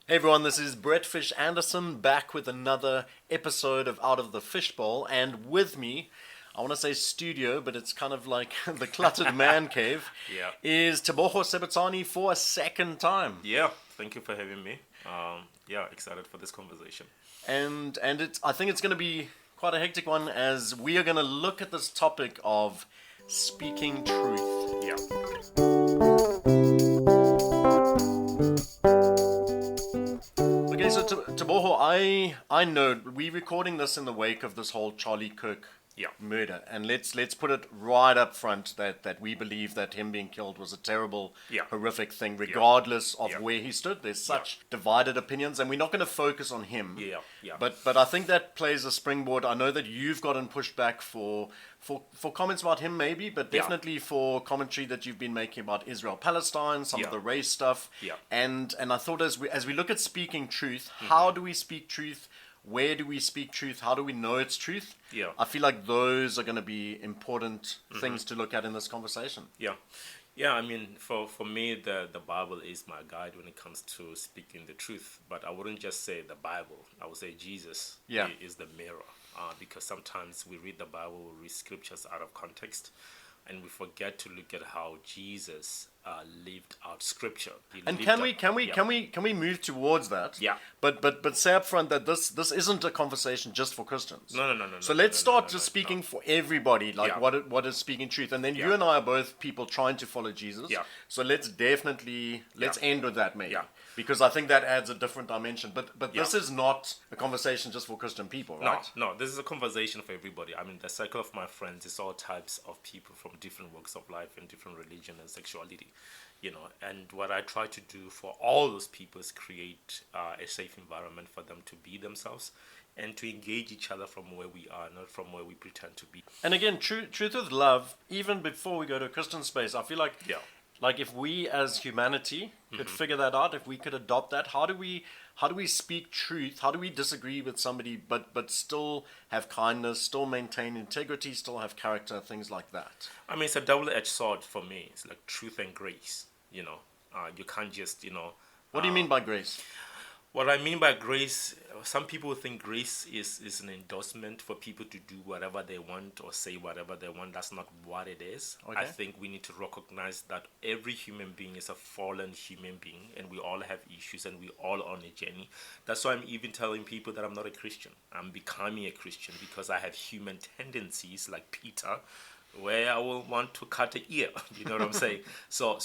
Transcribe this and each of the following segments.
Hey everyone, this is BrettFish Anderson back with another episode of Out of the Fishbowl, and with me, I want to say studio, but it's kind of like the cluttered man cave, Yeah. is Teboho Sebatsane for a second time. Yeah, thank you for having me. Excited for this conversation. And I think it's going to be quite a hectic one as we are going to look at this topic of speaking truth. Yeah. Okay, so Teboho, I know we're recording this in the wake of this whole Charlie Kirk Yeah. murder, and let's put it right up front that we believe that him being killed was a terrible, Yeah. horrific thing, regardless of Yeah. where he stood. There's such divided opinions, and we're not going to focus on him. Yeah. But I think that plays a springboard. I know that you've gotten pushed back for comments about him, maybe, but Yeah. definitely for commentary that you've been making about Israel Palestine, some of Yeah. the race stuff. Yeah. And I thought as we look at speaking truth, how do we speak truth? Where do we speak truth? How do we know it's truth? Yeah. I feel like those are going to be important things to look at in this conversation. Yeah, I mean, for me, the Bible is my guide when it comes to speaking the truth. But I wouldn't just say the Bible. I would say Jesus is the mirror. Because sometimes we read the Bible, we read scriptures out of context, and we forget to look at how Jesus lived out scripture. And can we move towards that? Yeah. But say up front that this isn't a conversation just for Christians. No. So let's start just speaking for everybody, like Yeah. what is speaking truth, and then you Yeah. and I are both people trying to follow Jesus. Yeah. So let's end with that maybe, Yeah. because I think that adds a different dimension. But this Yeah. is not a conversation just for Christian people, right? No, this is a conversation for everybody. I mean, the circle of my friends is all types of people from different walks of life and different religion and sexuality, and what I try to do for all those people is create a safe environment for them to be themselves and to engage each other from where we are, not from where we pretend to be. And again, truth with love, even before we go to a Christian space, I feel like Yeah. like if we as humanity could figure that out, if we could adopt that, how do we speak truth? How do we disagree with somebody but still have kindness, still maintain integrity, still have character, things like that? I mean, it's a double-edged sword for me. It's like truth and grace, you can't just, What do you mean by grace? What I mean by grace, some people think grace is an endorsement for people to do whatever they want or say whatever they want. That's not what it is. Okay. I think we need to recognize that every human being is a fallen human being, and we all have issues, and we all on a journey. That's why I'm even telling people that I'm not a Christian. I'm becoming a Christian because I have human tendencies like Peter, where I will want to cut an ear. You know what I'm saying? So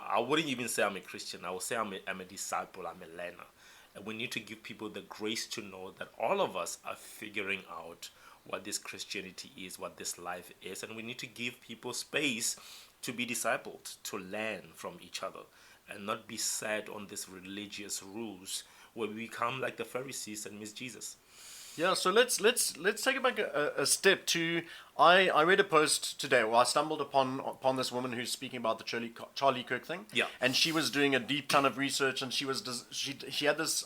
I wouldn't even say I'm a Christian. I would say I'm a disciple. I'm a learner. And we need to give people the grace to know that all of us are figuring out what this Christianity is, what this life is. And we need to give people space to be discipled, to learn from each other, and not be set on these religious rules where we become like the Pharisees and miss Jesus. Yeah, so let's take it back a step to. I read a post today where I stumbled upon this woman who's speaking about the Charlie Kirk thing. Yeah. And she was doing a deep ton of research, and she had this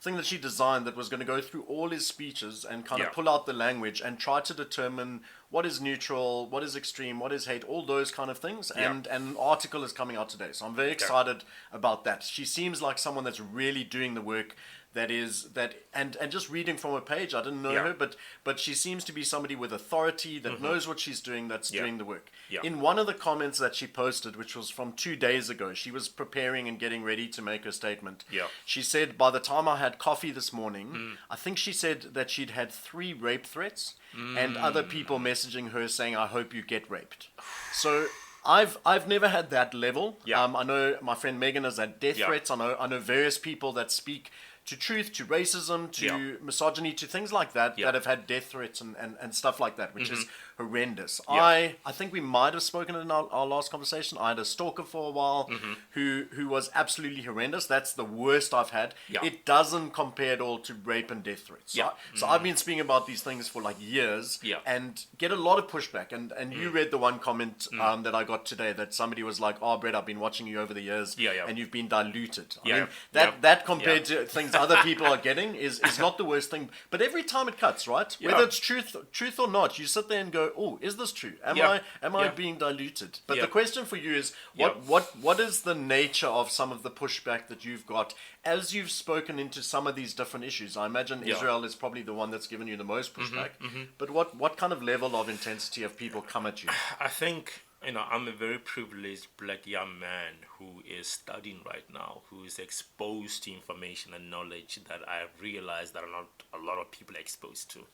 thing that she designed that was going to go through all his speeches and kind of Yeah. pull out the language and try to determine what is neutral, what is extreme, what is hate, all those kind of things. Yeah. And an article is coming out today, so I'm very excited about that. She seems like someone that's really doing the work. And just reading from her page, I didn't know Yeah. her, but she seems to be somebody with authority that knows what she's doing, that's doing the work. Yeah. In one of the comments that she posted, which was from 2 days ago, she was preparing and getting ready to make her statement. Yeah. She said, by the time I had coffee this morning, I think she said that she'd had 3 rape threats and other people messaging her saying, I hope you get raped. So I've never had that level. Yeah. I know my friend Megan has had death Yeah. threats. I know various people that speak to truth, to racism, to Yeah. misogyny, to things like that, Yeah. that have had death threats and stuff like that, which is horrendous. Yeah. I think we might have spoken in our last conversation. I had a stalker for a while who was absolutely horrendous. That's the worst I've had. Yeah. It doesn't compare at all to rape and death threats. So, Yeah. so I've been speaking about these things for like years Yeah. and get a lot of pushback. And you read the one comment that I got today that somebody was like, oh, Brett, I've been watching you over the years Yeah, yeah. and you've been diluted. I Yeah. mean, Yeah. that compared to things other people are getting is not the worst thing. But every time it cuts, right? Yeah. Whether it's truth or not, you sit there and go, go, oh, is this true? Am Yeah. I being diluted? But Yeah. the question for you is, what is the nature of some of the pushback that you've got as you've spoken into some of these different issues? I imagine Israel is probably the one that's given you the most pushback. But what kind of level of intensity have people come at you? I think, I'm a very privileged black young man who is studying right now, who is exposed to information and knowledge that I have realized that not a lot of people are exposed to.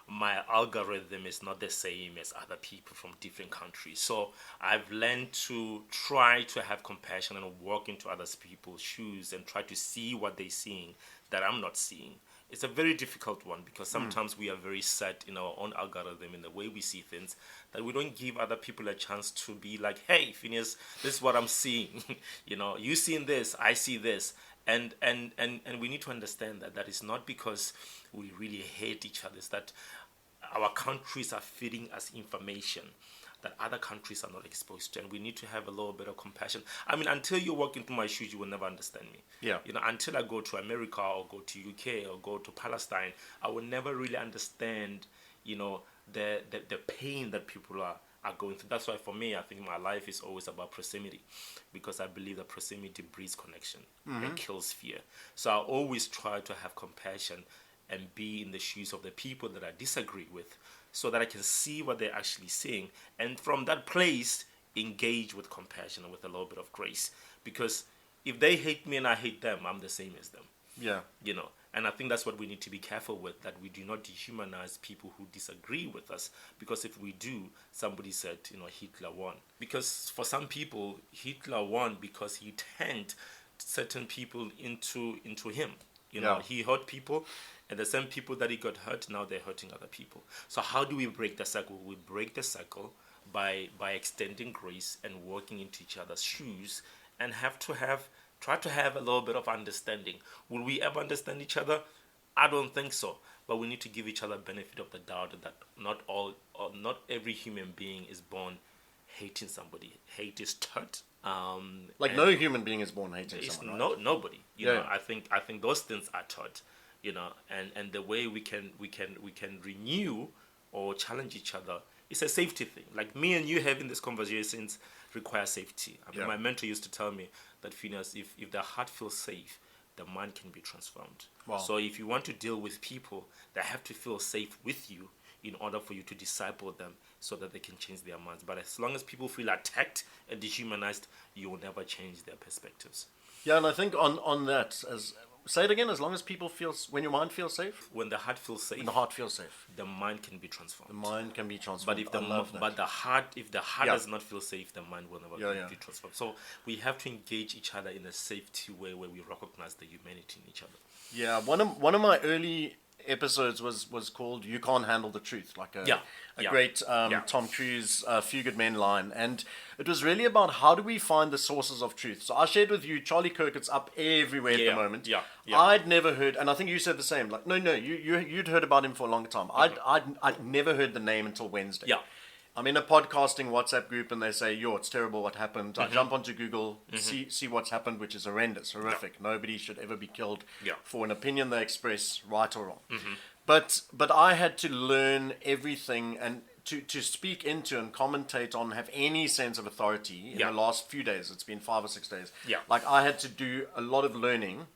My algorithm is not the same as other people from different countries. So I've learned to try to have compassion and walk into other people's shoes and try to see what they're seeing that I'm not seeing. It's a very difficult one because sometimes we are very set in our own algorithm, in the way we see things, that we don't give other people a chance to be like, hey, Phinius, this is what I'm seeing. You seeing this, I see this. And we need to understand that is not because we really hate each other. It's that our countries are feeding us information that other countries are not exposed to, and we need to have a little bit of compassion. I mean, until you walk into my shoes, you will never understand me. Yeah. Until I go to America or go to UK or go to Palestine, I will never really understand, the pain that people are going through. That's why for me, I think my life is always about proximity, because I believe that proximity breeds connection and kills fear. So I always try to have compassion and be in the shoes of the people that I disagree with, so that I can see what they're actually saying, and from that place engage with compassion and with a little bit of grace. Because if they hate me and I hate them, I'm the same as them. Yeah. And I think that's what we need to be careful with, that we do not dehumanize people who disagree with us, because if we do, somebody said, Hitler won. Because for some people, Hitler won because he turned certain people into him. He hurt people, and the same people that he got hurt, now they're hurting other people. So how do we break the cycle? We break the cycle by extending grace and walking into each other's shoes, and try to have a little bit of understanding. Will we ever understand each other? I don't think so. But we need to give each other benefit of the doubt that not every human being is born hating somebody. Hate is taught. No human being is born hating someone. Right? Nobody. I think those things are taught. And the way we can renew or challenge each other is a safety thing. Like me and you having these conversations require safety. My mentor used to tell me that, Phinius, if the heart feels safe, the mind can be transformed. Wow. So if you want to deal with people, they have to feel safe with you in order for you to disciple them so that they can change their minds. But as long as people feel attacked and dehumanized, you will never change their perspectives. Yeah, and I think on that, say it again, as long as people when your mind feels safe? When the heart feels safe. When the heart feels safe. The mind can be transformed. The mind can be transformed. But if the heart does not feel safe, the mind will never be transformed. So we have to engage each other in a safety way where we recognize the humanity in each other. Yeah, one of my early episodes was called "You Can't Handle the Truth," like a great Tom Cruise Few Good Men line, and it was really about how do we find the sources of truth. So I shared with you Charlie Kirk. It's up everywhere at the moment. I'd never heard, and I think you said the same. Like, no, you'd heard about him for a long time. I'd never heard the name until Wednesday. Yeah. I'm in a podcasting WhatsApp group, and they say, it's terrible what happened. I jump onto Google, see what's happened, which is horrendous, horrific. Nobody should ever be killed for an opinion they express, right or wrong. But I had to learn everything and to speak into and commentate on, have any sense of authority in the last few days. It's been 5 or 6 days. Yeah. Like, I had to do a lot of learning.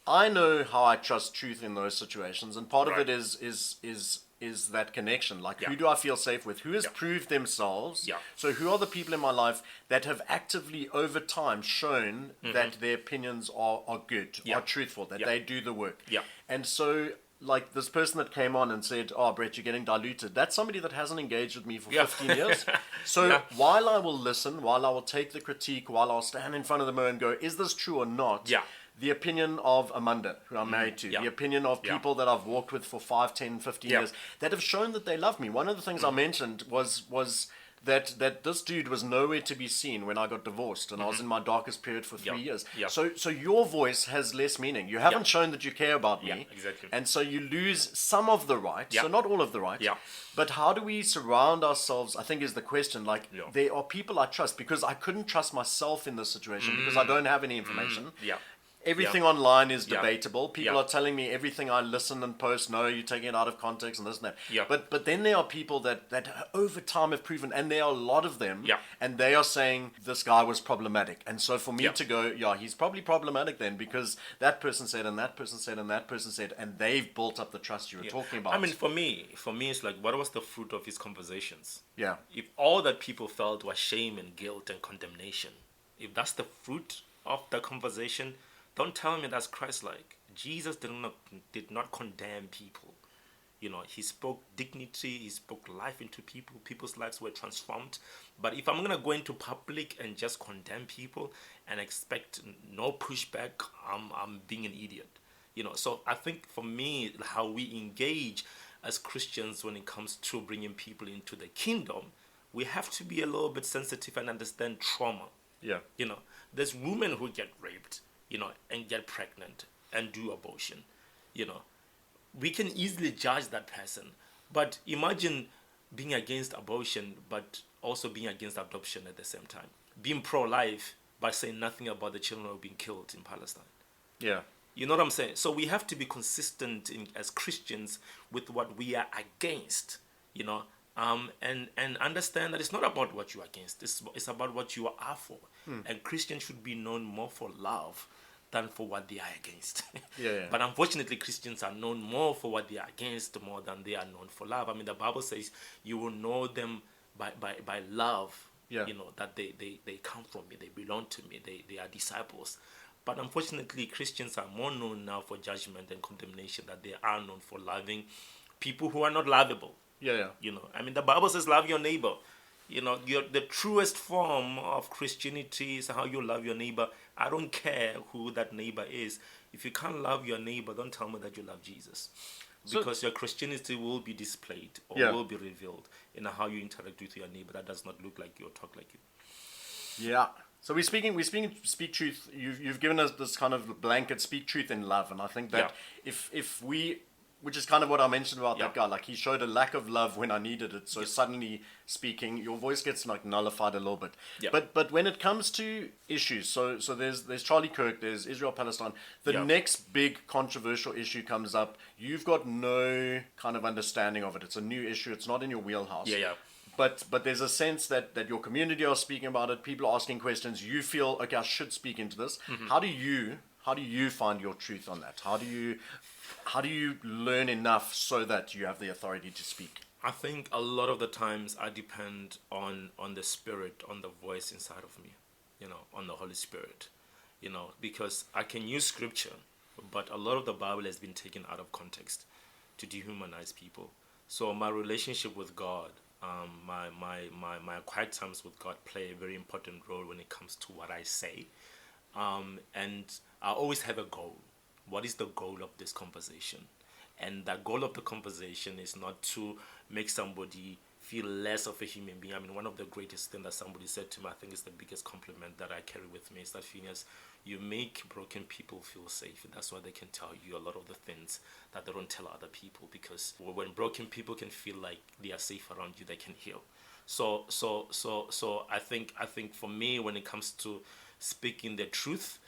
I know how I trust truth in those situations, and part of it is that connection. Like, who do I feel safe with? Who has proved themselves? So who are the people in my life that have actively over time shown that their opinions are good, are truthful, that they do the work? And so, like, this person that came on and said, Brett, you're getting diluted, that's somebody that hasn't engaged with me for 15 years. So while I will listen, while I will take the critique, while I'll stand in front of the mirror and go, is this true or not? The opinion of Amanda, who I'm married to, the opinion of people that I've walked with for 5, 10, 15 years, that have shown that they love me. One of the things I mentioned was that this dude was nowhere to be seen when I got divorced, and I was in my darkest period for 3 years. So your voice has less meaning. You haven't shown that you care about me. Exactly. And so you lose some of the right, so not all of the right. But how do we surround ourselves, I think, is the question. Like, there are people I trust, because I couldn't trust myself in this situation because I don't have any information. everything online is Yeah. debatable. People Yeah. are telling me everything I listen and post, no, you're taking it out of context and this and that. Yeah. But then there are people that over time have proven, and there are a lot of them, Yeah. and they are saying this guy was problematic. And so for me Yeah. to go, yeah, he's probably problematic then, because that person said, and that person said, and that person said, and they've built up the trust you were talking about. I mean, for me, it's like, what was the fruit of his conversations? Yeah. If all that people felt was shame and guilt and condemnation, if that's the fruit of the conversation, don't tell me that's Christ-like. Jesus did not condemn people. You know, he spoke dignity, he spoke life into people. People's lives were transformed. But if I'm going to go into public and just condemn people and expect no pushback, I'm being an idiot. You know, so I think for me, how we engage as Christians when it comes to bringing people into the kingdom, we have to be a little bit sensitive and understand trauma. Yeah. You know, there's women who get raped, you know, and get pregnant and do abortion. You know, we can easily judge that person. But imagine being against abortion, but also being against adoption at the same time. Being pro-life, but saying nothing about the children who are being killed in Palestine. Yeah. You know what I'm saying? So we have to be consistent as Christians with what we are against, you know, and understand that it's not about what you're against. It's about what you are for. And Christians should be known more for love than for what they are against. Yeah. But unfortunately, Christians are known more for what they are against more than they are known for love. I mean, the Bible says you will know them by love. Yeah. You know, that they come from me, they belong to me, they are disciples. But unfortunately, Christians are more known now for judgment and condemnation than they are known for loving people who are not lovable. Yeah. You know, I mean, the Bible says love your neighbor. You know, the truest form of Christianity is how you love your neighbor. I don't care who that neighbor is. If you can't love your neighbor, don't tell me that you love Jesus. Because your Christianity will be displayed or will be revealed in how you interact with your neighbor that does not look like you or talk like you. Yeah. So we're speaking speak truth. You've given us this kind of blanket speak truth in love, and I think that if we, which is kind of what I mentioned about that guy, like he showed a lack of love when I needed it, so suddenly speaking, your voice gets like nullified a little bit. Yeah. But when it comes to issues, so there's Charlie Kirk, there's Israel Palestine. The next big controversial issue comes up. You've got no kind of understanding of it. It's a new issue. It's not in your wheelhouse. Yeah. But there's a sense that your community are speaking about it. People are asking questions. You feel, okay, I should speak into this. Mm-hmm. How do you find your truth on that? How do you learn enough so that you have the authority to speak? I think a lot of the times I depend on the Spirit, on the voice inside of me, you know, on the Holy Spirit, you know, because I can use Scripture, but a lot of the Bible has been taken out of context to dehumanize people. So my relationship with God, my quiet times with God play a very important role when it comes to what I say. And I always have a goal. What is the goal of this conversation? And the goal of the conversation is not to make somebody feel less of a human being. I mean, one of the greatest things that somebody said to me, I think is the biggest compliment that I carry with me, is that, Phinius, you make broken people feel safe. And that's why they can tell you a lot of the things that they don't tell other people. Because when broken people can feel like they are safe around you, they can heal. So I think for me, when it comes to speaking the truth,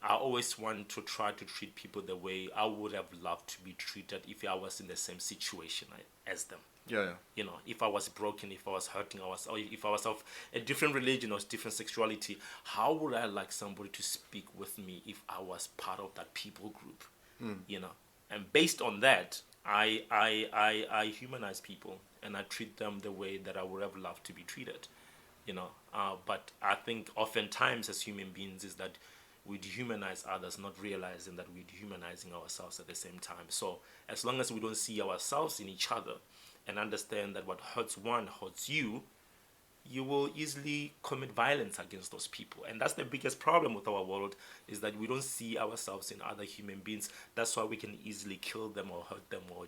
I always want to try to treat people the way I would have loved to be treated if I was in the same situation as them. Yeah. You know, if I was broken, if I was hurting, or if I was of a different religion or different sexuality, how would I like somebody to speak with me if I was part of that people group? You know, and based on that, I humanize people and I treat them the way that I would have loved to be treated. You know, but I think oftentimes as human beings is that we dehumanize others, not realizing that we're dehumanizing ourselves at the same time. So as long as we don't see ourselves in each other and understand that what hurts one hurts you, you will easily commit violence against those people. And that's the biggest problem with our world, is that we don't see ourselves in other human beings. That's why we can easily kill them or hurt them or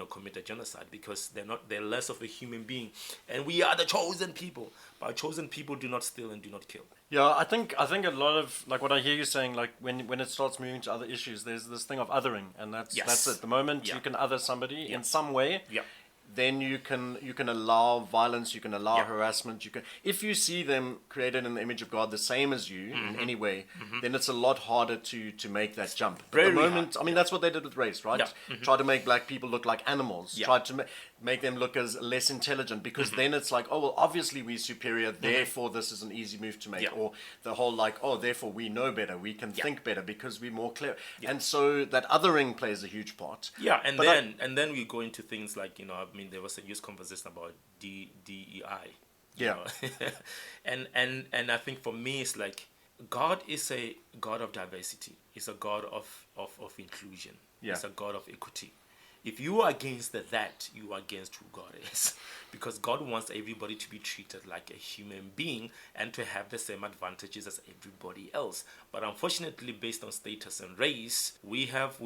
commit a genocide, because they're less of a human being. And we are the chosen people. But chosen people do not steal and do not kill. Yeah, I think a lot of, like, what I hear you saying, like when it starts moving to other issues, there's this thing of othering, and that's it. The moment you can other somebody in some way, then you can allow violence, you can allow Yeah. harassment, you can, if you see them created in the image of God the same as you in any way, then it's a lot harder to make that jump. At the Very moment, hard, I mean, that's what they did with race, right? Yeah. Try to make black people look like animals, Yeah. try to make them look as less intelligent, because then it's like, oh well, obviously we're superior, therefore this is an easy move to make. Yeah. Or the whole like, oh, therefore we know better, we can Yeah. think better because we're more clear. And so that othering plays a huge part. Yeah, and But then we go into things like, I mean, there was a youth conversation about DEI. Yeah. And I think for me it's like God is a God of diversity. He's a God of inclusion. Yeah. He's a God of equity. If you are against that, you are against who God is. Because God wants everybody to be treated like a human being and to have the same advantages as everybody else. But unfortunately, based on status and race, we have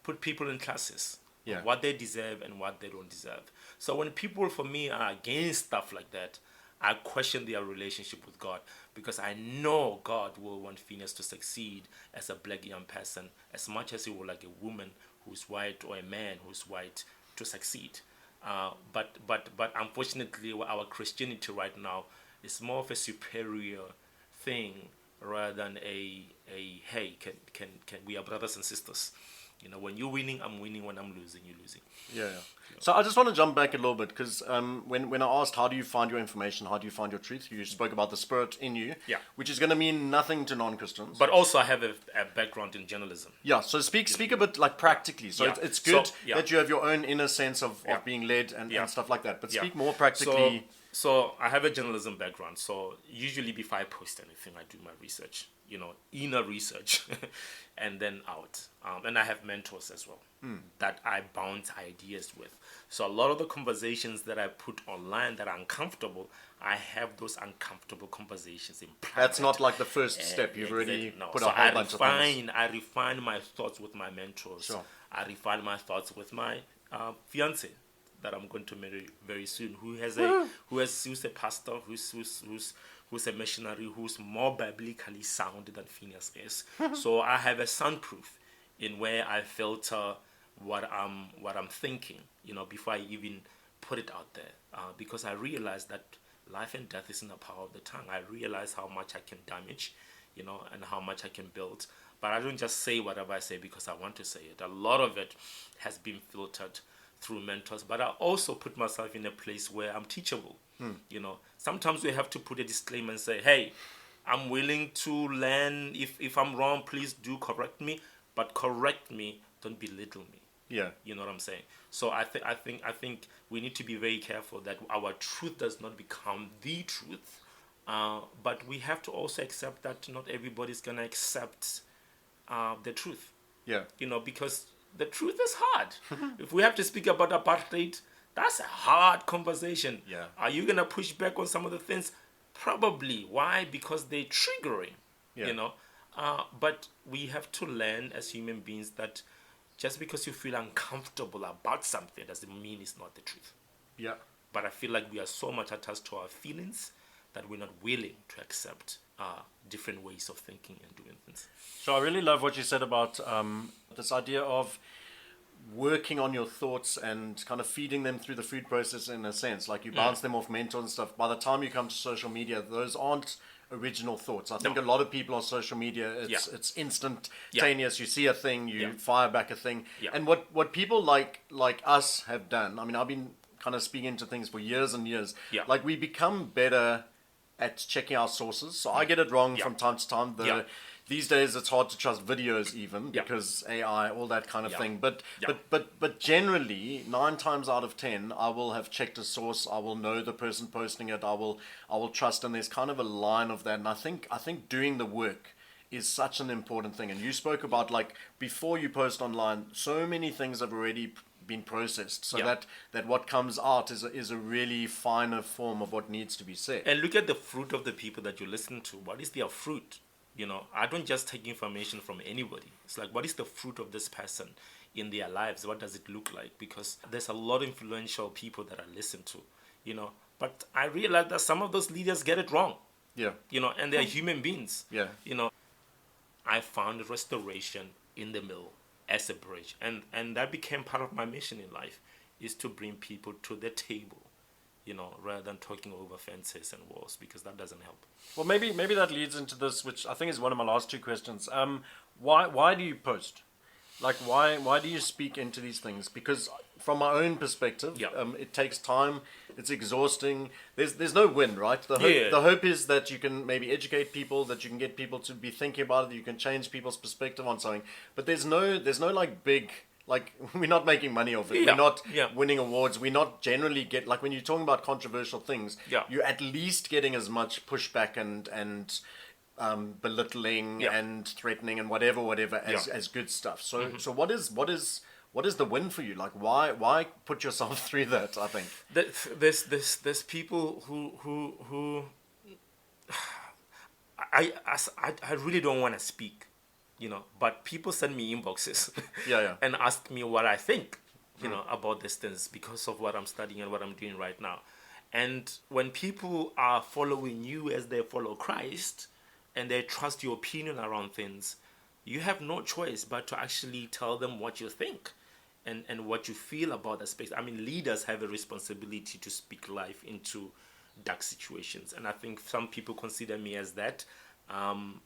put people in classes. Yeah. What they deserve and what they don't deserve. So when people, for me, are against stuff like that, I question their relationship with God, because I know God will want Phinius to succeed as a black young person as much as he would like a woman who's white or a man who's white to succeed. But unfortunately, our Christianity right now is more of a superior thing rather than a hey, can we are brothers and sisters. When you're winning, I'm winning. When I'm losing, you're losing. Yeah. So I just want to jump back a little bit, because when I asked how do you find your information, how do you find your truth, you spoke about the spirit in you, Yeah. which is going to mean nothing to non-Christians. But also, I have a background in journalism. Yeah, so speak a bit like practically. So Yeah. it's good So, yeah. that you have your own inner sense of Yeah. being led and Yeah. stuff like that. But Yeah. speak more practically. So I have a journalism background. So usually before I post anything, I do my research, inner research, and then out. And I have mentors as well that I bounce ideas with. So a lot of the conversations that I put online that are uncomfortable, I have those uncomfortable conversations in private. That's not like the first step. You've already put a whole bunch of things. I refine my thoughts with my mentors. Sure. I refine my thoughts with my fiance that I'm going to marry very soon, who's a pastor, who's a missionary, who's more biblically sound than Phinius is. So I have a soundproof in where I filter what I'm thinking, before I even put it out there, because I realize that life and death is in the power of the tongue. I realize how much I can damage, and how much I can build. But I don't just say whatever I say because I want to say it. A lot of it has been filtered through mentors, but I also put myself in a place where I'm teachable. Sometimes we have to put a disclaimer and say, hey, I'm willing to learn. If I'm wrong, please do correct me, but correct me, don't belittle me. Yeah. You know what I'm saying? So I think we need to be very careful that our truth does not become the truth, but we have to also accept that not everybody's gonna accept the truth. Yeah. Because the truth is hard. If we have to speak about apartheid, that's a hard conversation. Yeah. Are you gonna push back on some of the things? Probably. Why? Because they're triggering. Yeah. But we have to learn as human beings that just because you feel uncomfortable about something doesn't mean it's not the truth. Yeah. But I feel like we are so much attached to our feelings that we're not willing to accept different ways of thinking and doing things. So I really love what you said about this idea of working on your thoughts and kind of feeding them through the food process, in a sense. Like you bounce them off mentors and stuff. By the time you come to social media, those aren't original thoughts. I think a lot of people on social media, it's instantaneous. You see a thing, you fire back a thing. Yeah. And what people like us have done, I mean, I've been kind of speaking into things for years and years. Yeah. Like we become better at checking our sources. So I get it wrong from time to time. These days it's hard to trust videos even because AI, all that kind of thing. But generally 9 times out of 10 I will have checked a source. I will know the person posting it. I will trust, and there's kind of a line of that. And I think doing the work is such an important thing. And you spoke about, like, before you post online, so many things have already been processed, so that what comes out is a really finer form of what needs to be said. And look at the fruit of the people that you listen to. What is their fruit? I don't just take information from anybody. It's like, what is the fruit of this person in their lives? What does it look like? Because there's a lot of influential people that I listen to, but I realize that some of those leaders get it wrong. Yeah. And they're human beings. Yeah. I found restoration in the middle as a bridge, and that became part of my mission in life. is to bring people to the table, rather than talking over fences and walls, because that doesn't help. Well, maybe that leads into this, which I think is one of my last two questions. Why do you post? Like, why do you speak into these things? Because from my own perspective, it takes time. It's exhausting. There's no win, right? The hope is that you can maybe educate people, that you can get people to be thinking about it, you can change people's perspective on something. But there's no like big, like, we're not making money off it. We're not winning awards. We're not generally like, when you're talking about controversial things, you're at least getting as much pushback and belittling and threatening and whatever as good stuff. So so what is the win for you? Like, why put yourself through that? I think there's people who I really don't want to speak, but people send me inboxes and ask me what I think about these things, because of what I'm studying and what I'm doing right now. And when people are following you as they follow Christ, and they trust your opinion around things, you have no choice but to actually tell them what you think and what you feel about the space. I mean, leaders have a responsibility to speak life into dark situations, and I think some people consider me as that. And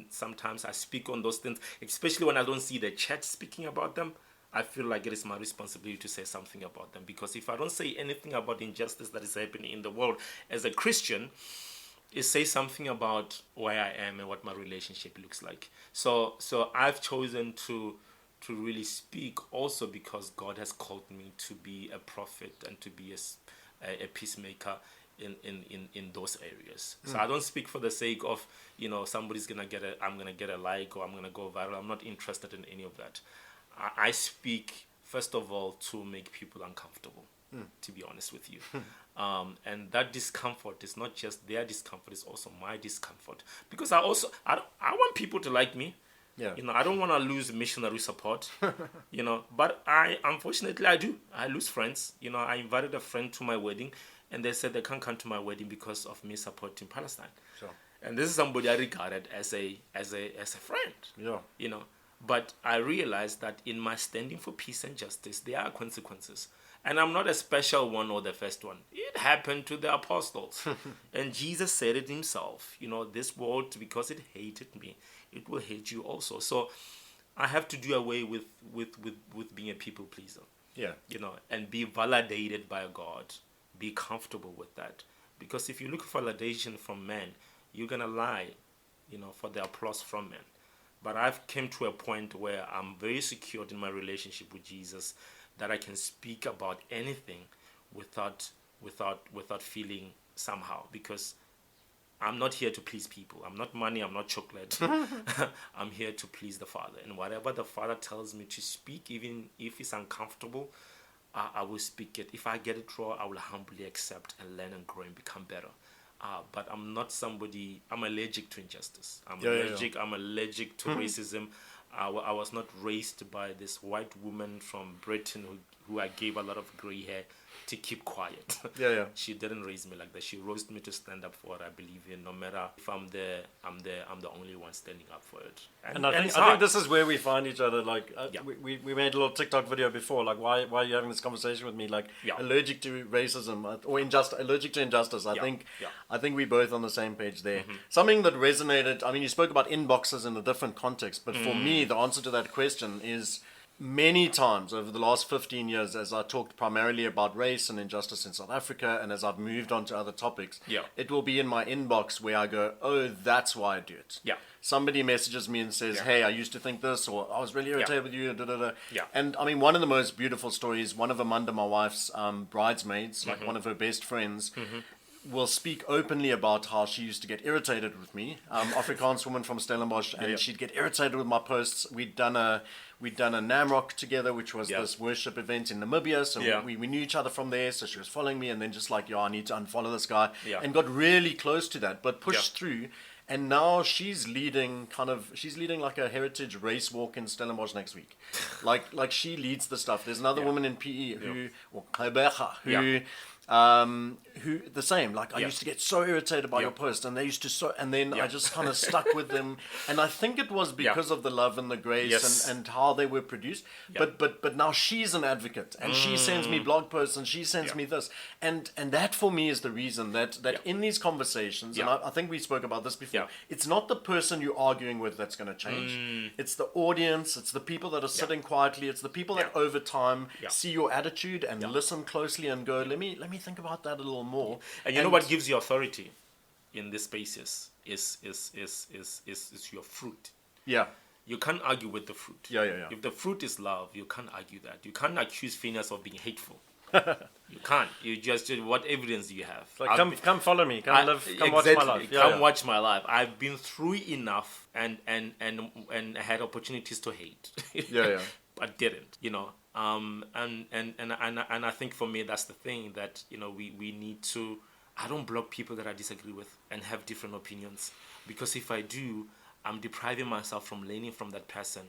sometimes I speak on those things, especially when I don't see the church speaking about them. I feel like it is my responsibility to say something about them, because if I don't say anything about injustice that is happening in the world as a Christian, it says something about where I am and what my relationship looks like. So I've chosen to really speak also because God has called me to be a prophet and to be a peacemaker in those areas. So I don't speak for the sake of, somebody's I'm gonna get a like, or I'm gonna go viral. I'm not interested in any of that. I speak first of all to make people uncomfortable, to be honest with you. And that discomfort is not just their discomfort, it's also my discomfort. Because I want people to like me. Yeah. I don't want to lose missionary support. But unfortunately I do. I lose friends. I invited a friend to my wedding, and they said they can't come to my wedding because of me supporting Palestine. Sure. And this is somebody I regarded as a friend. Yeah. But I realized that in my standing for peace and justice, there are consequences. And I'm not a special one or the first one. It happened to the apostles. And Jesus said it himself. This world, because it hated me, it will hate you also. So I have to do away with being a people pleaser. Yeah. And be validated by God. Be comfortable with that. Because if you look for validation from men, you're going to lie, for the applause from men. But I've come to a point where I'm very secured in my relationship with Jesus, that I can speak about anything without feeling somehow, because I'm not here to please people. I'm not money, I'm not chocolate. I'm here to please the Father. And whatever the Father tells me to speak, even if it's uncomfortable, I will speak it. If I get it wrong, I will humbly accept and learn and grow and become better. But I'm not somebody, I'm allergic to injustice. I'm allergic to racism. I was not raised by this white woman from Britain who I gave a lot of gray hair to keep quiet. She didn't raise me like that. She raised me to stand up for what I believe in, no matter if I'm the only one standing up for it. And I think this is where we find each other. Like we made a little TikTok video before. Like, why are you having this conversation with me? Like, allergic to racism or allergic to injustice. I think we're both on the same page there. Something that resonated. I mean, you spoke about inboxes in a different context, but for me, the answer to that question is, many times over the last 15 years, as I talked primarily about race and injustice in South Africa, and as I've moved on to other topics, it will be in my inbox where I go, oh, that's why I do it. Somebody messages me and says, hey, I used to think this, or I was really irritated with you, And I mean, one of the most beautiful stories, one of Amanda, my wife's bridesmaids, like one of her best friends, will speak openly about how she used to get irritated with me, Afrikaans woman from Stellenbosch, and she'd get irritated with my posts. We'd done a Namrock together, which was this worship event in Namibia, so we knew each other from there, so she was following me, and then just like, I need to unfollow this guy, and got really close to that, but pushed through. And now she's leading like a heritage race walk in Stellenbosch next week. like she leads the stuff. There's another woman in PE who the same. Like I used to get so irritated by your post, and they used to and then I just kind of stuck with them. And I think it was because of the love and the grace and how they were produced. But now she's an advocate, and she sends me blog posts, and she sends me this, and that for me is the reason that in these conversations, and I think we spoke about this before. It's not the person you're arguing with that's going to change. It's the audience. It's the people that are sitting quietly. It's the people that over time see your attitude and listen closely and go, let me think about that a little more. And you know what gives you authority in these spaces is your fruit. Yeah. You can't argue with the fruit. Yeah. If the fruit is love, you can't argue that. You can't accuse Phinius of being hateful. You can't. You just what evidence do you have? Like, come follow me. Come watch my life. Watch my life. I've been through enough and had opportunities to hate. But didn't. And I think for me that's the thing that we need to. I don't block people that I disagree with and have different opinions, because if I do, I'm depriving myself from learning from that person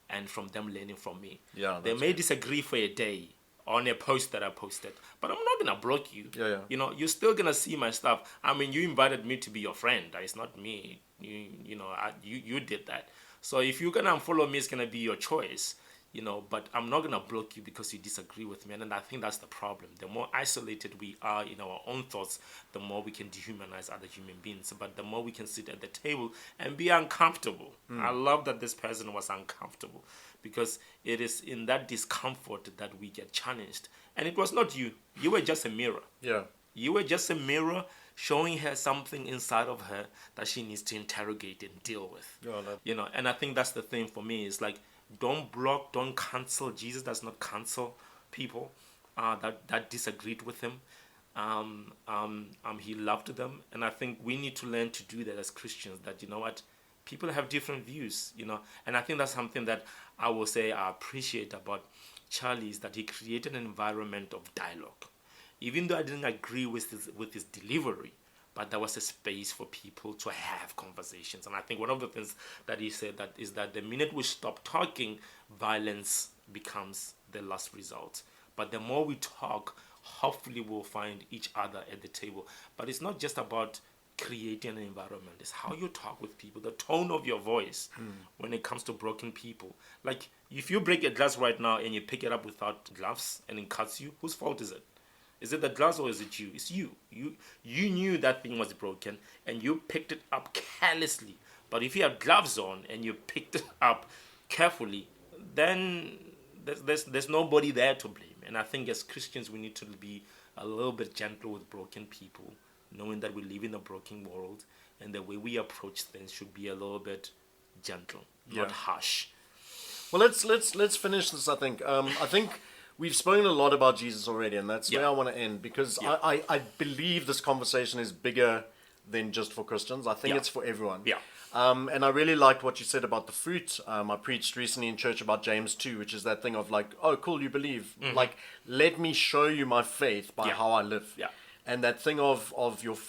and from them learning from me. They may disagree for a day on a post that I posted, but I'm not gonna block you. You're still gonna see my stuff. I mean, you invited me to be your friend. It's not me. You did that. So if you're gonna unfollow me, it's gonna be your choice. But I'm not gonna block you because you disagree with me, and I think that's the problem. The more isolated we are in our own thoughts, the more we can dehumanize other human beings. But the more we can sit at the table and be uncomfortable. I love that this person was uncomfortable, because it is in that discomfort that we get challenged. And it was not you. You were just a mirror. You were just a mirror showing her something inside of her that she needs to interrogate and deal with. And I think that's the thing for me. Is like, don't block, don't cancel. Jesus does not cancel people that disagreed with him. He loved them, and I think we need to learn to do that as Christians. That people have different views, and I think that's something that I will say I appreciate about Charlie, is that he created an environment of dialogue. Even though I didn't agree with his delivery, but there was a space for people to have conversations. And I think one of the things that he said is that the minute we stop talking, violence becomes the last result. But the more we talk, hopefully we'll find each other at the table. But it's not just about creating an environment. It's how you talk with people, the tone of your voice when it comes to broken people. Like, if you break a glass right now and you pick it up without gloves and it cuts you, whose fault is it? Is it the glass or is it you? It's you. You knew that thing was broken and you picked it up carelessly. But if you have gloves on and you picked it up carefully, then there's nobody there to blame. And I think as Christians we need to be a little bit gentle with broken people, knowing that we live in a broken world, and the way we approach things should be a little bit gentle, not harsh. Well, let's finish this. I think we've spoken a lot about Jesus already, and that's where I want to end, because I believe this conversation is bigger than just for Christians. I think it's for everyone. And I really liked what you said about the fruit. I preached recently in church about James 2, which is that thing of like, oh, cool, you believe. Like, let me show you my faith by how I live. And that thing of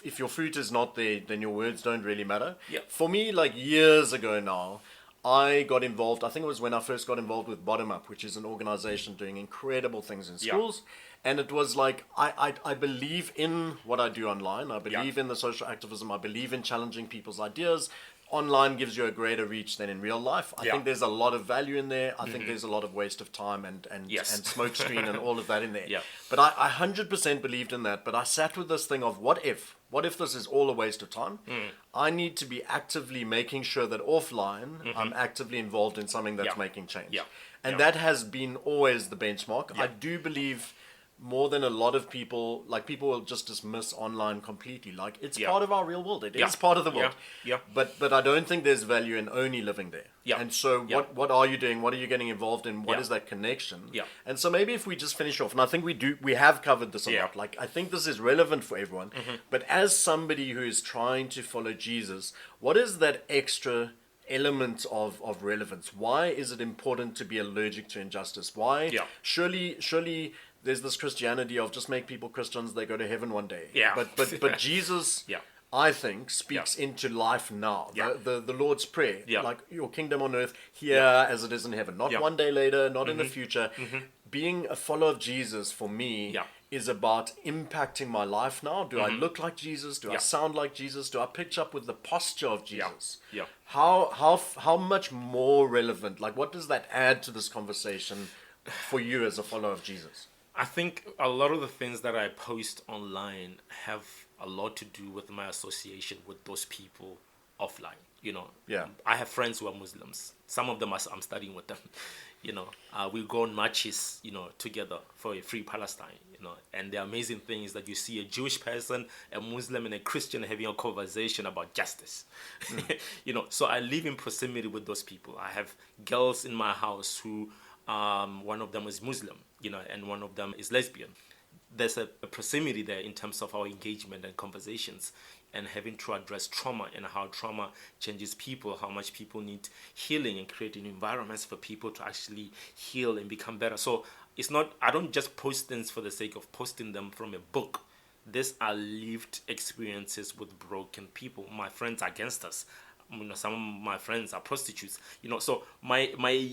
if your fruit is not there, then your words don't really matter. For me, like years ago now, I got involved, I think it was when I first got involved with Bottom Up, which is an organization doing incredible things in schools. And it was like, I believe in what I do online. I believe in the social activism. I believe in challenging people's ideas. Online gives you a greater reach than in real life. I think there's a lot of value in there. I think there's a lot of waste of time and smoke screen and all of that in there. But I 100% believed in that. But I sat with this thing of what if this is all a waste of time? I need to be actively making sure that offline I'm actively involved in something that's making change. And that has been always the benchmark. I do believe more than a lot of people, like people will just dismiss online completely. Like it's part of our real world. It is part of the world. But I don't think there's value in only living there. And so what are you doing? What are you getting involved in? What is that connection? And so maybe if we just finish off, and I think we have covered this a lot. Like I think this is relevant for everyone. But as somebody who is trying to follow Jesus, what is that extra element of relevance? Why is it important to be allergic to injustice? Why? Surely there's this Christianity of just make people Christians, they go to heaven one day. But Jesus, I think, speaks into life now. The Lord's Prayer, like your kingdom on earth here as it is in heaven. Not one day later, not in the future. Being a follower of Jesus for me is about impacting my life now. Do I look like Jesus? Do I sound like Jesus? Do I pitch up with the posture of Jesus? Yeah. How much more relevant? Like, what does that add to this conversation for you as a follower of Jesus? I think a lot of the things that I post online have a lot to do with my association with those people offline. Yeah. I have friends who are Muslims. Some of them I'm studying with them. We go on marches, together for a free Palestine. And the amazing thing is that you see a Jewish person, a Muslim, and a Christian having a conversation about justice. So I live in proximity with those people. I have girls in my house who, one of them is Muslim, and one of them is lesbian. There's a proximity there in terms of our engagement and conversations, and having to address trauma and how trauma changes people, how much people need healing, and creating environments for people to actually heal and become better. So it's not, I don't just post things for the sake of posting them from a book. These are lived experiences with broken people. My friends are gangsters. Some of my friends are prostitutes. So my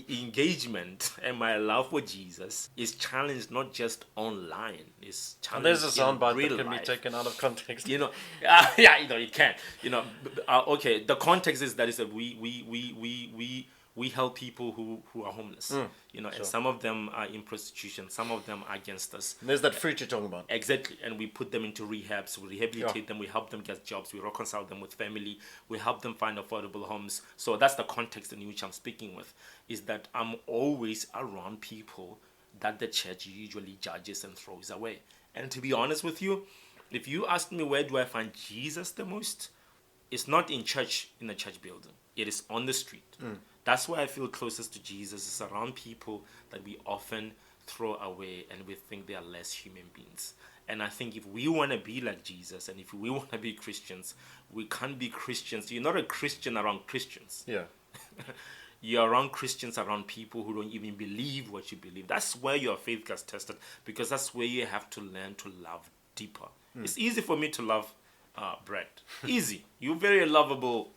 engagement and my love for Jesus is challenged not just online. It's challenged. And there's a soundbite that can life. be taken out of context. You can. Okay. The context is that we help people who are homeless. And some of them are in prostitution. Some of them are gangsters. And there's that fruit you're talking about. Exactly. And we put them into rehabs. We rehabilitate them. We help them get jobs. We reconcile them with family. We help them find affordable homes. So that's the context in which I'm speaking with, is that I'm always around people that the church usually judges and throws away. And to be honest with you, if you ask me where do I find Jesus the most, it's not in church, in a church building. It is on the street. That's where I feel closest to Jesus, is around people that we often throw away and we think they are less human beings. And I think if we want to be like Jesus, and if we want to be Christians, we can't be Christians. You're not a Christian around Christians. Yeah. You're around Christians, around people who don't even believe what you believe. That's where your faith gets tested, because that's where you have to learn to love deeper. It's easy for me to love Brett. Easy. You're very lovable,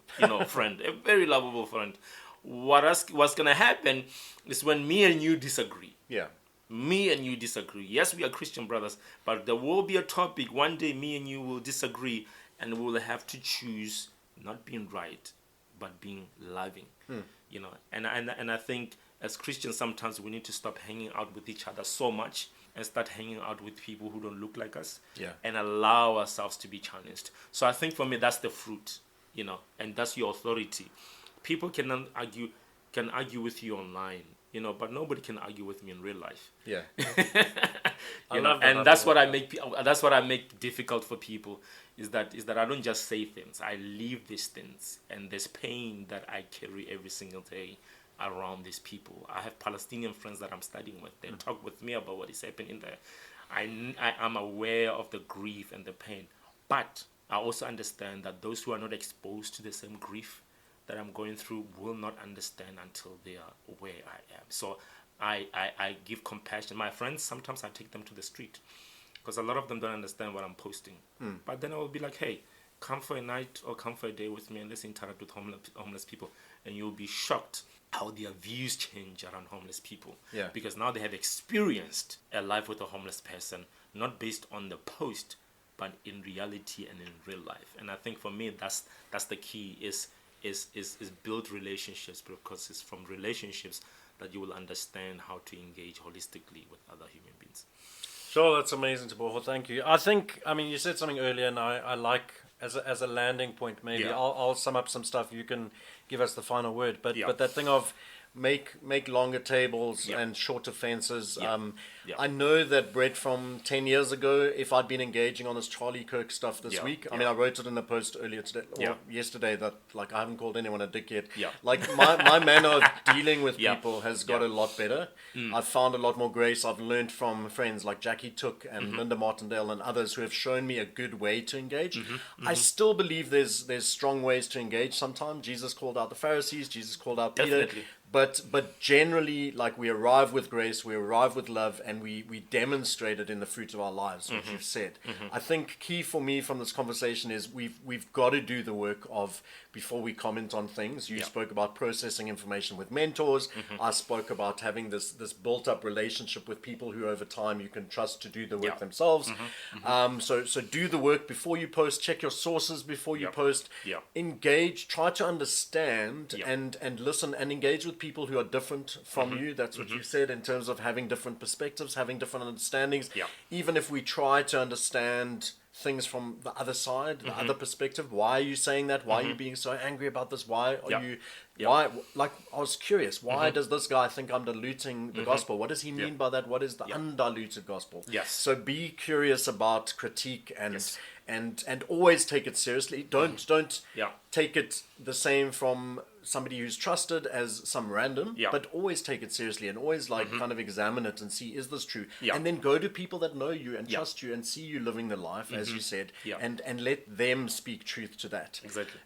friend. A very lovable friend. What's going to happen is when me and you disagree. Yeah. Me and you disagree. Yes, we are Christian brothers, but there will be a topic one day me and you will disagree, and we will have to choose not being right, but being loving. And I think as Christians sometimes we need to stop hanging out with each other so much and start hanging out with people who don't look like us, and allow ourselves to be challenged. So I think for me that's the fruit, and that's your authority. People can argue with you online, but nobody can argue with me in real life. Yeah. And that's what I make difficult for people, is that I don't just say things. I live these things, and there's pain that I carry every single day around these people. I have Palestinian friends that I'm studying with. They talk with me about what is happening there. I'm aware of the grief and the pain, but I also understand that those who are not exposed to the same grief that I'm going through will not understand until they are where I am. So I give compassion. My friends, sometimes I take them to the street, because a lot of them don't understand what I'm posting. But then I will be like, hey, come for a night or come for a day with me and let's interact with homeless people. And you'll be shocked how their views change around homeless people. Yeah. Because now they have experienced a life with a homeless person, not based on the post, but in reality and in real life. And I think for me, that's the key, is build relationships, because it's from relationships that you will understand how to engage holistically with other human beings. Sure, that's amazing, Teboho. Thank you. I think, you said something earlier, and I like, as a landing point, maybe I'll sum up some stuff. You can give us the final word, but that thing of make longer tables and shorter fences. I know that Brett, from 10 years ago, if I'd been engaging on this Charlie Kirk stuff this week, I wrote it in a post earlier today or yesterday that I haven't called anyone a dick yet. My manner of dealing with people has got a lot better. I've found a lot more grace. I've learned from friends like Jackie Took and Linda Martindale and others who have shown me a good way to engage. I still believe there's strong ways to engage sometimes. Jesus called out the Pharisees. Jesus called out Peter. Definitely. But generally, we arrive with grace, we arrive with love, and we demonstrate it in the fruit of our lives, which you've said. I think key for me from this conversation is we've got to do the work of before we comment on things. You spoke about processing information with mentors. I spoke about having this built-up relationship with people who over time you can trust to do the work themselves. So do the work before you post. Check your sources before you post. Engage. Try to understand and listen and engage with people who are different from you. That's what you said in terms of having different perspectives, having different understandings. Even if we try to understand things from the other side, the other perspective. Why are you saying that? Why are you being so angry about this? Why are you, why, like, I was curious, why does this guy think I'm diluting the gospel? What does he mean by that? What is the undiluted gospel? So be curious about critique and always take it seriously. Don't take it the same from somebody who's trusted as some random, but always take it seriously and always kind of examine it and see, is this true? And then go to people that know you and trust you and see you living the life, as you said, and let them speak truth to that.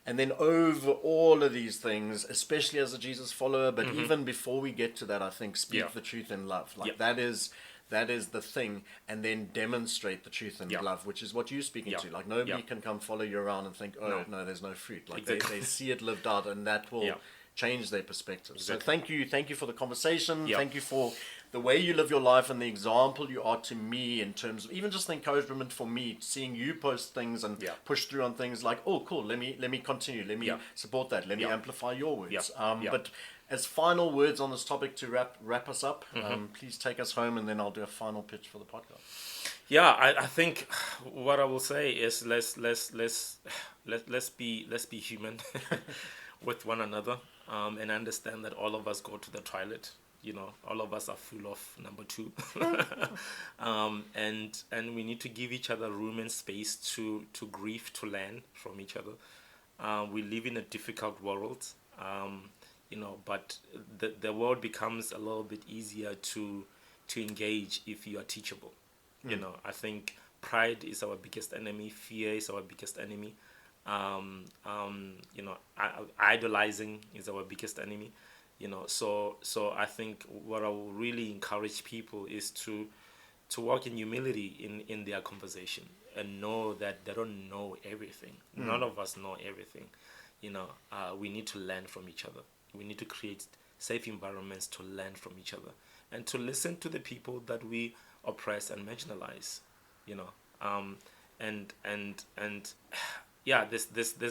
And then over all of these things, especially as a Jesus follower, but even before we get to that, I think speak the truth in love. Like that is the thing, and then demonstrate the truth in love, which is what you're speaking to. Like nobody can come follow you around and think, no, there's no fruit. Like they see it lived out, and that will change their perspective. So thank you for the conversation. Thank you for the way you live your life and the example you are to me in terms of even just the encouragement for me, seeing you post things and push through on things like, oh, cool, let me continue, let me support that, let me amplify your words. But as final words on this topic to wrap us up, please take us home, and then I'll do a final pitch for the podcast. I think what I will say is let's be human with one another, and understand that all of us go to the toilet. You know, all of us are full of number 2, and we need to give each other room and space to grieve, to learn from each other. We live in a difficult world. But the world becomes a little bit easier to engage if you are teachable. I think pride is our biggest enemy. Fear is our biggest enemy. Idolizing is our biggest enemy. So I think what I will really encourage people is to walk in humility in their conversation and know that they don't know everything. None of us know everything. We need to learn from each other. We need to create safe environments to learn from each other and to listen to the people that we oppress and marginalize.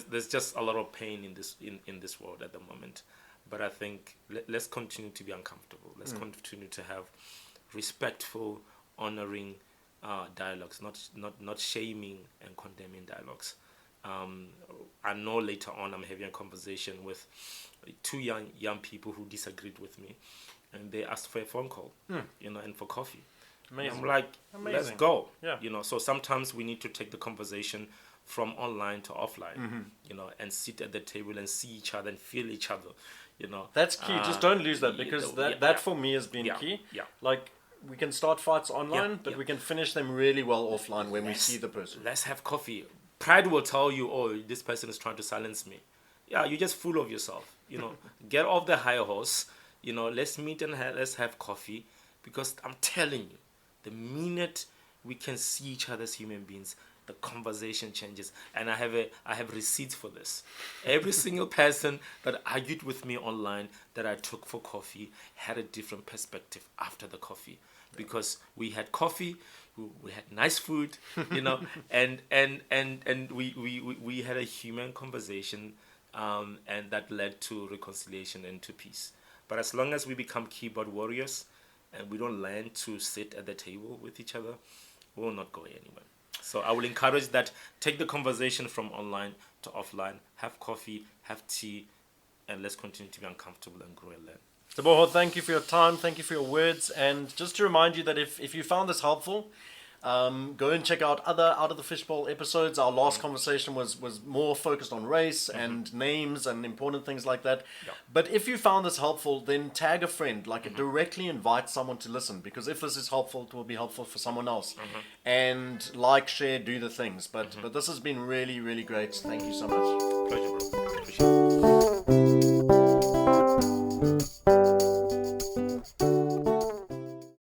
There's just a lot of pain in this world at the moment. But I think let's continue to be uncomfortable. Let's continue to have respectful, honoring dialogues, not shaming and condemning dialogues. I know later on I'm having a conversation with 2 young people who disagreed with me, and they asked for a phone call, and for coffee. Amazing. And I'm like, let's go. So sometimes we need to take the conversation from online to offline, and sit at the table and see each other and feel each other. That's key. Just don't lose that, because that for me has been key. Like, we can start fights online, but we can finish them really well offline when we see the person. Let's have coffee. Pride will tell you, oh, this person is trying to silence me. Yeah, you're just full of yourself. Get off the high horse. Let's meet and let's have coffee, because I'm telling you, the minute we can see each other as human beings, the conversation changes. And I have receipts for this. Every single person that argued with me online that I took for coffee had a different perspective after the coffee, because we had coffee, we had nice food, and we had a human conversation, and that led to reconciliation and to peace. But as long as we become keyboard warriors and we don't learn to sit at the table with each other, we will not go anywhere. So I will encourage that. Take the conversation from online to offline. Have coffee, have tea, and let's continue to be uncomfortable and grow and learn. Teboho, thank you for your time. Thank you for your words. And just to remind you that if you found this helpful, go and check out other Out of the Fishbowl episodes. Our last conversation was more focused on race and names and important things like that. But if you found this helpful, then tag a friend, directly invite someone to listen, because if this is helpful, it will be helpful for someone else. And share, do the things. But this has been really, really great. Thank you so much. Pleasure, bro.